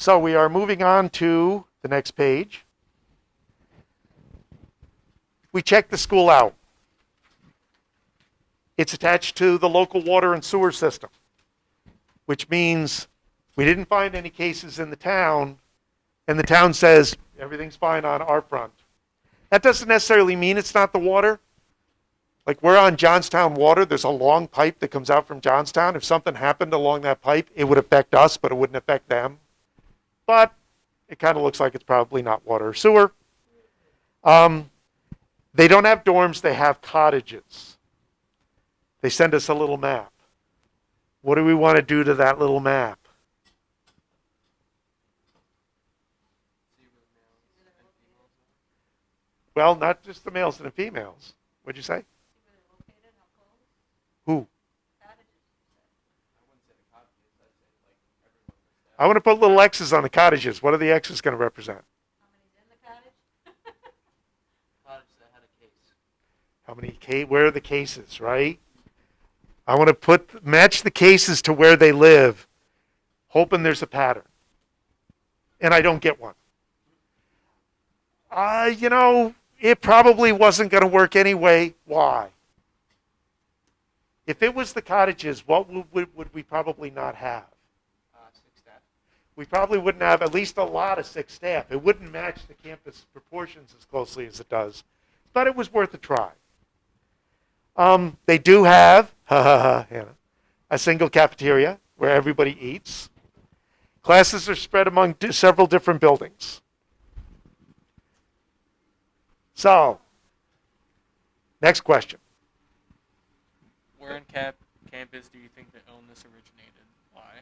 So we are moving on to the next page. We check the school out. It's attached to the local water and sewer system, which means we didn't find any cases in the town, and the town says everything's fine on our front. That doesn't necessarily mean it's not the water. Like we're on Johnstown water. There's a long pipe that comes out from Johnstown. If something happened along that pipe, it would affect us, but it wouldn't affect them. But it kind of looks like it's probably not water or sewer. They don't have dorms. They have cottages. They send us a little map. What do we want to do to that little map? Well, not just the males and the females. What'd you say? Who? I want to put little X's on the cottages. What are the X's going to represent? How many's in the cottage? Cottage that had a case. How many? Where are the cases, right? I want to match the cases to where they live, hoping there's a pattern. And I don't get one. It probably wasn't going to work anyway. Why? If it was the cottages, what would we probably not have? 6 staff. We probably wouldn't have at least a lot of 6 staff. It wouldn't match the campus proportions as closely as it does. But it was worth a try. They do have, Hannah, a single cafeteria where everybody eats. Classes are spread among several different buildings. So, next question. Where in campus do you think the illness originated? Why?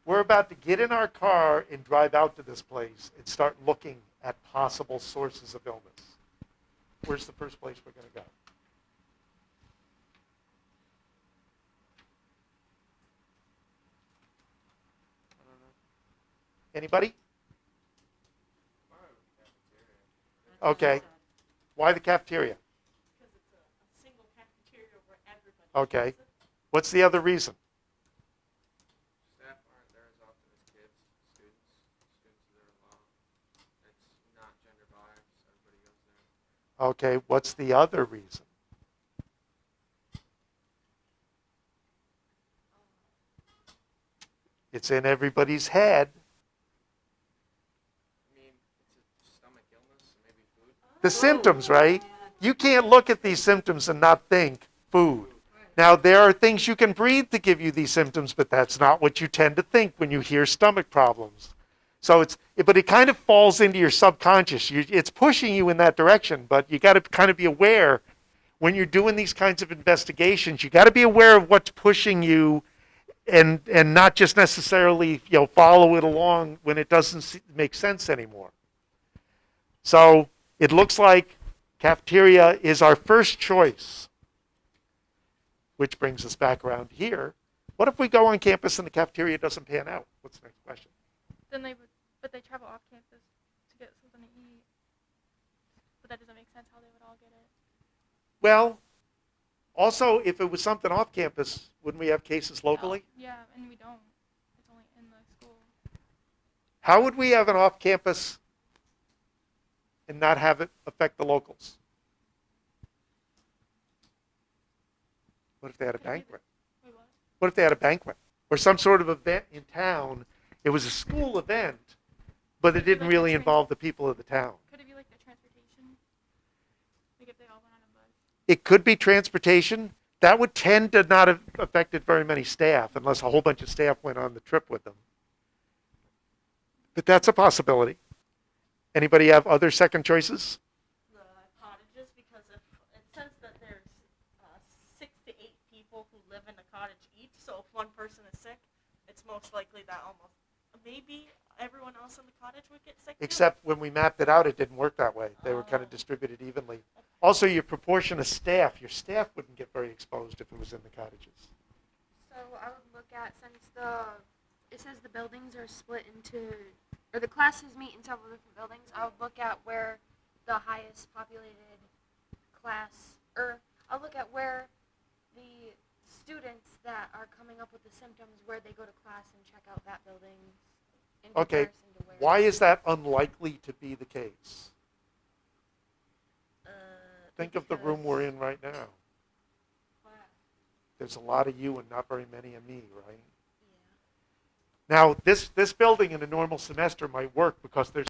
We're about to get in our car and drive out to this place and start looking at possible sources of illness. Where's the first place we're going to go? I don't know. Anybody? Okay. Why the cafeteria? Because it's a single cafeteria where everybody Okay. uses it. What's the other reason? Staff aren't there as often as kids, students. Students are there a lot. It's not gender biased. Everybody goes there. Okay, what's the other reason? It's in everybody's head. I mean, it's a stomach illness, so maybe food. The symptoms, right? You can't look at these symptoms and not think food. Now, there are things you can breathe to give you these symptoms, but that's not what you tend to think when you hear stomach problems. So but it kind of falls into your subconscious. It's pushing you in that direction, but you got to kind of be aware when you're doing these kinds of investigations. You got to be aware of what's pushing you, and not just necessarily follow it along when it doesn't make sense anymore. So it looks like cafeteria is our first choice, which brings us back around here. What if we go on campus and the cafeteria doesn't pan out? What's the next question? Then but they travel off campus to get something to eat. But that doesn't make sense how they would all get it. Well, also, if it was something off campus, wouldn't we have cases locally? Yeah, and we don't. It's only in the school. How would we have an off campus and not have it affect the locals? What if they had a banquet? Wait, what? What if they had a banquet or some sort of event in town? It was a school event, but it didn't really involve the people of the town. Could it be like the transportation? Like if they all went on a bus? It could be transportation. That would tend to not have affected very many staff unless a whole bunch of staff went on the trip with them. But that's a possibility. Anybody have other second choices? The cottages, because if it says that there's 6 to 8 people who live in a cottage each, so if one person is sick, it's most likely that maybe everyone else in the cottage would get sick too. Except when we mapped it out, it didn't work that way. They were kind of distributed evenly. Also, your proportion of staff, your staff wouldn't get very exposed if it was in the cottages. So I would look at, since it says the buildings are split into, or the classes meet in several different buildings, I would look at where the highest populated class, or I'll look at where the students that are coming up with the symptoms where they go to class and check out that building in Okay, comparison to where. why is that unlikely to be the case? Think of the room we're in right now. There's a lot of you and not very many of me, right? Yeah. Now, this building in a normal semester might work because there's